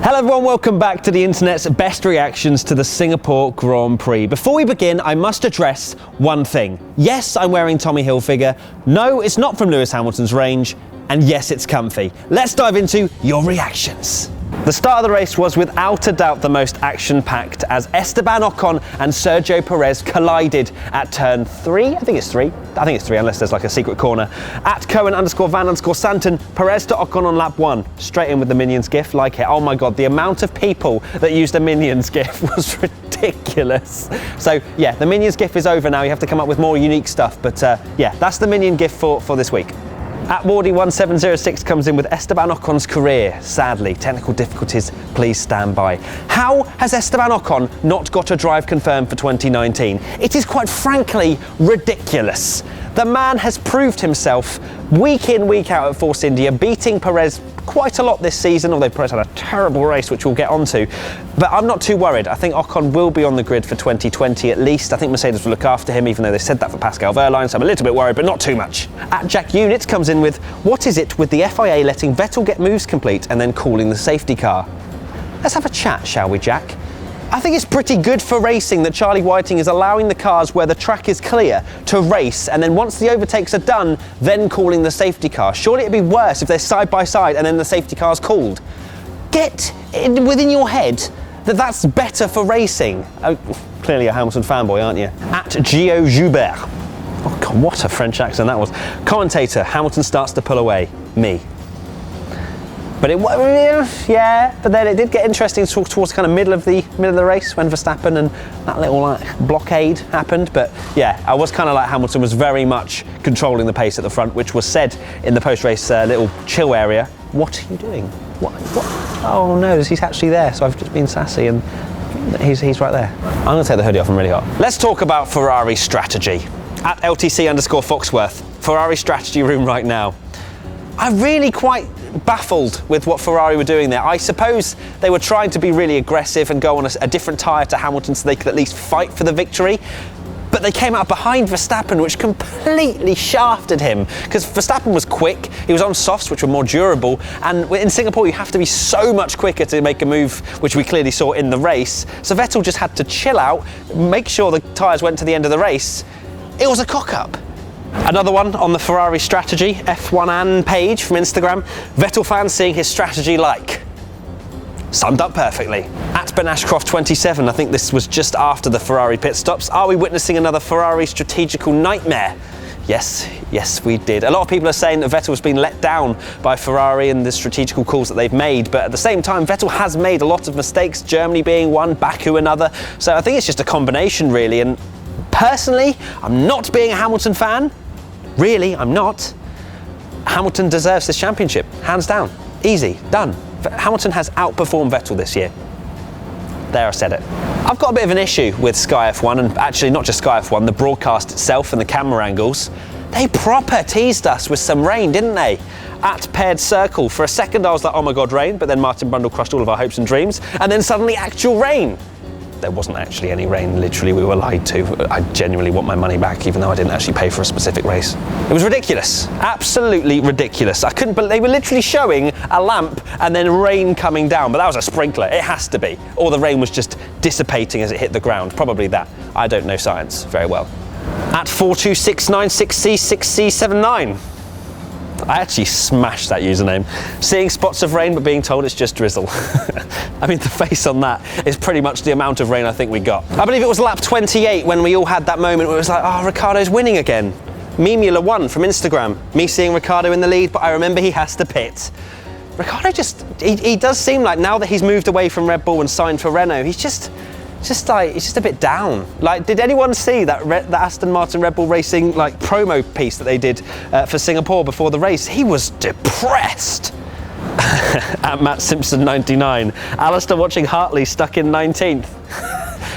Hello everyone, welcome back to the internet's best reactions to the Singapore Grand Prix. Before we begin, I must address one thing. Yes, I'm wearing Tommy Hilfiger. No, it's not from Lewis Hamilton's range. And yes, it's comfy. Let's dive into your reactions. The start of the race was without a doubt the most action-packed as Esteban Ocon and Sergio Perez collided at turn 3. I think it's 3 unless there's like a secret corner. At Cohen_Van_Santon, Perez to Ocon on lap 1. Straight in with the Minions gif, like it. Oh my God, the amount of people that used a Minions gif was ridiculous. So yeah, the Minions gif is over now. You have to come up with more unique stuff. But yeah, that's the Minion gif for this week. At Wardy1706 comes in with Esteban Ocon's career. Sadly, technical difficulties, please stand by. How has Esteban Ocon not got a drive confirmed for 2019? It is quite frankly ridiculous. The man has proved himself week in, week out at Force India, beating Perez quite a lot this season, although Perez had a terrible race, which we'll get onto. But I'm not too worried. I think Ocon will be on the grid for 2020 at least. I think Mercedes will look after him, even though they said that for Pascal Wehrlein, so I'm a little bit worried, but not too much. At Jack Unit comes in with, what is it with the FIA letting Vettel get moves complete and then calling the safety car? Let's have a chat, shall we, Jack? I think it's pretty good for racing that Charlie Whiting is allowing the cars where the track is clear to race, and then once the overtakes are done, then calling the safety car. Surely it'd be worse if they're side by side and then the safety car's called. Get within your head that that's better for racing. Oh, clearly a Hamilton fanboy, aren't you? At Gio Joubert. Oh God, what a French accent that was. Commentator, Hamilton starts to pull away. Me. But but then it did get interesting towards kind of middle of the race when Verstappen and that little blockade happened. But yeah, I was kind of like Hamilton was very much controlling the pace at the front, which was said in the post-race little chill area. What are you doing? What? Oh no, he's actually there. So I've just been sassy and he's right there. I'm gonna take the hoodie off, I'm really hot. Let's talk about Ferrari strategy. At LTC_Foxworth, Ferrari strategy room right now. I'm really quite baffled with what Ferrari were doing there. I suppose they were trying to be really aggressive and go on a different tyre to Hamilton so they could at least fight for the victory. But they came out behind Verstappen, which completely shafted him, because Verstappen was quick, he was on softs, which were more durable, and in Singapore you have to be so much quicker to make a move, which we clearly saw in the race. So Vettel just had to chill out, make sure the tyres went to the end of the race. It was a cock-up. Another one on the Ferrari strategy, F1an page from Instagram. Vettel fans seeing his strategy like. Summed up perfectly. At Ben Ashcroft 27, I think this was just after the Ferrari pit stops. Are we witnessing another Ferrari strategical nightmare? Yes, we did. A lot of people are saying that Vettel's been let down by Ferrari and the strategical calls that they've made, but at the same time, Vettel has made a lot of mistakes, Germany being one, Baku another. So I think it's just a combination really, and personally, I'm not being a Hamilton fan. Really, I'm not. Hamilton deserves this championship, hands down. Easy, done. Hamilton has outperformed Vettel this year. There, I said it. I've got a bit of an issue with Sky F1, and actually not just Sky F1, the broadcast itself and the camera angles. They proper teased us with some rain, didn't they? At Paired Circle, for a second I was like, oh my God, rain, but then Martin Brundle crushed all of our hopes and dreams, and then suddenly actual rain. There wasn't actually any rain, literally, we were lied to. I genuinely want my money back, even though I didn't actually pay for a specific race. It was ridiculous, absolutely ridiculous. I couldn't believe, they were literally showing a lamp and then rain coming down, but that was a sprinkler, it has to be. Or the rain was just dissipating as it hit the ground, probably that. I don't know science very well. At 42696C6C79. I actually smashed that username. Seeing spots of rain but being told it's just drizzle. I mean, the face on that is pretty much the amount of rain I think we got. I believe it was lap 28 when we all had that moment where it was like, oh, Ricciardo's winning again. Memula1 from Instagram. Me seeing Ricciardo in the lead, but I remember he has to pit. Ricciardo he does seem like now that he's moved away from Red Bull and signed for Renault, he's just a bit down. Like, did anyone see that Aston Martin Red Bull Racing like promo piece that they did for Singapore before the race? He was depressed. At Matt Simpson 99, Alistair watching Hartley stuck in 19th.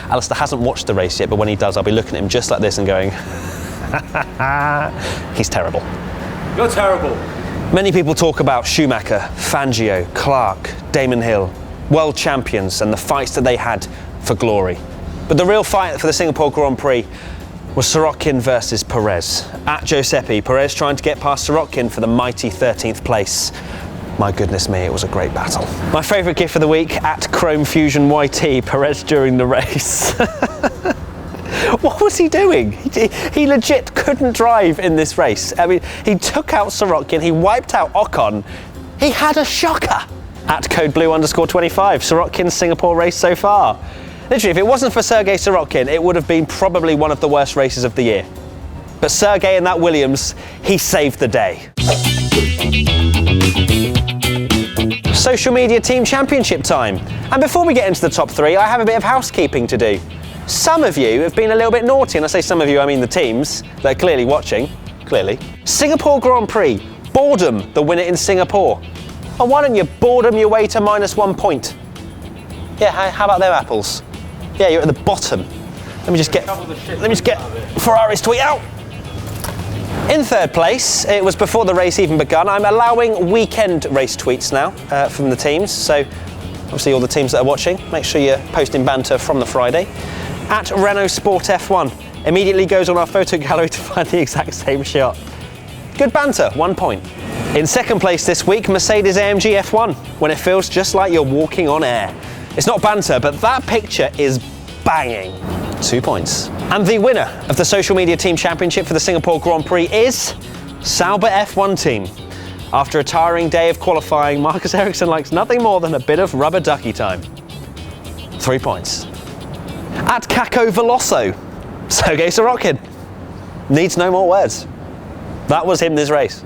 Alistair hasn't watched the race yet, but when he does, I'll be looking at him just like this and going, he's terrible. You're terrible. Many people talk about Schumacher, Fangio, Clark, Damon Hill, world champions, and the fights that they had for glory. But the real fight for the Singapore Grand Prix was Sorokin versus Perez. At Giuseppe, Perez trying to get past Sorokin for the mighty 13th place. My goodness me, it was a great battle. My favourite gif of the week, at Chrome Fusion YT, Perez during the race. What was he doing? He legit couldn't drive in this race. I mean, he took out Sorokin, he wiped out Ocon. He had a shocker. At CodeBlue_25, Sorokin's Singapore race so far. Literally, if it wasn't for Sergei Sorokin, it would have been probably one of the worst races of the year. But Sergei and that Williams, he saved the day. Social media team championship time. And before we get into the top three, I have a bit of housekeeping to do. Some of you have been a little bit naughty, and I say some of you, I mean the teams. They're clearly watching, clearly. Singapore Grand Prix, boredom, the winner in Singapore. And why don't you boredom your way to -1 point? Yeah, how about them apples? Yeah, you're at the bottom. Let me just get Ferrari's tweet out. In third place, it was before the race even begun. I'm allowing weekend race tweets now from the teams. So obviously all the teams that are watching, make sure you're posting banter from the Friday. At Renault Sport F1, immediately goes on our photo gallery to find the exact same shot. Good banter, 1 point. In second place this week, Mercedes AMG F1, when it feels just like you're walking on air. It's not banter, but that picture is banging. 2 points. And the winner of the Social Media Team Championship for the Singapore Grand Prix is Sauber F1 team. After a tiring day of qualifying, Marcus Ericsson likes nothing more than a bit of rubber ducky time. 3 points. At Kako Veloso, Sergei Sorokin. Needs no more words. That was him this race.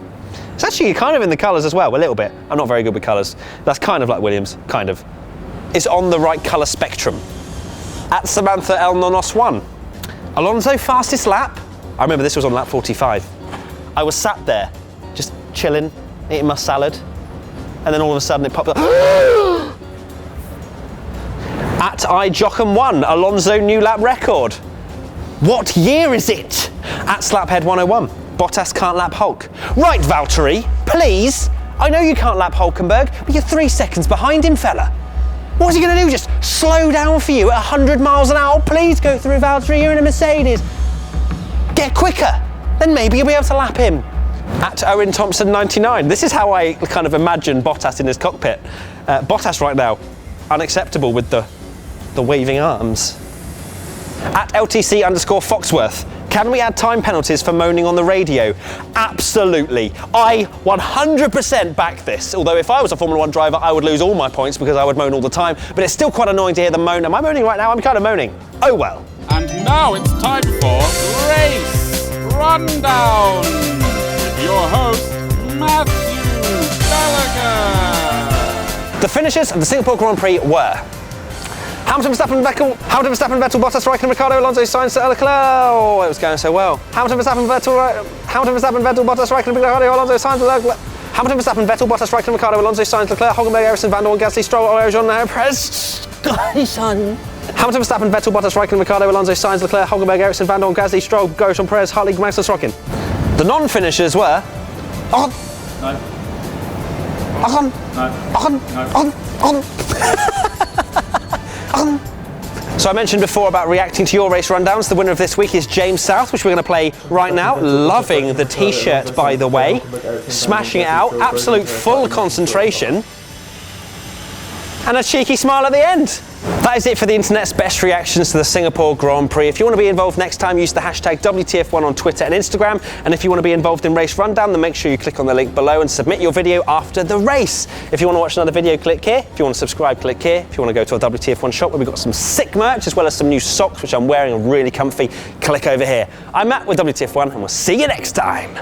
It's actually kind of in the colours as well, a little bit. I'm not very good with colours. That's kind of like Williams, kind of. It's on the right colour spectrum. At Samantha El Nonos 1, Alonso fastest lap. I remember this was on lap 45. I was sat there, just chilling, eating my salad, and then all of a sudden it popped up. At iJocham 1, Alonso new lap record. What year is it? At Slaphead 101, Bottas can't lap Hulk. Right, Valtteri, please. I know you can't lap Hulkenberg, but you're 3 seconds behind him, fella. What's he going to do? Just slow down for you at 100 miles an hour? Please go through, Valtteri, you're in a Mercedes. Get quicker, then maybe you'll be able to lap him. At Owen Thompson 99, this is how I kind of imagine Bottas in his cockpit. Bottas right now, unacceptable with the waving arms. At LTC_Foxworth, can we add time penalties for moaning on the radio? Absolutely. I 100% back this. Although if I was a Formula 1 driver, I would lose all my points because I would moan all the time. But it's still quite annoying to hear them moan. Am I moaning right now? I'm kind of moaning. Oh well. And now it's time for Race Rundown with your host, Matthew Gallagher. The finishers of the Singapore Grand Prix were Hamilton, Verstappen, Vettel, Bottas, Raikkonen, Ricciardo, Alonso, Sainz, Leclerc. Oh, it was going so well. Hamilton, Verstappen, Vettel, Bottas, Raikkonen, Ricciardo, Alonso, Sainz, Leclerc. Hamilton, Verstappen, Vettel, Bottas, Raikkonen, Ricciardo, Alonso, Sainz, Leclerc, Hulkenberg, Ericsson, Van Dorn, Gasly, Stroll, Jean, Perez. Hamilton, Verstappen, Vettel, Bottas, Raikkonen, Ricciardo, Alonso, Sainz, Leclerc, Hulkenberg, Ericsson, Van Dorn, Gasly, Stroll, Jean, Perez, Hartley, Max, Sorokin. The non-finishers were Ocon. No. Ocon. No. Ocon. No. Ocon. So I mentioned before about reacting to your race rundowns. The winner of this week is James South, which we're going to play right now. Loving the t-shirt, by the way. Smashing it out. Absolute full concentration. And a cheeky smile at the end. That is it for the internet's best reactions to the Singapore Grand Prix. If you want to be involved next time, use the hashtag WTF1 on Twitter and Instagram. And if you want to be involved in Race Rundown, then make sure you click on the link below and submit your video after the race. If you want to watch another video, click here. If you want to subscribe, click here. If you want to go to our WTF1 shop where we've got some sick merch as well as some new socks, which I'm wearing and really comfy, click over here. I'm Matt with WTF1 and we'll see you next time.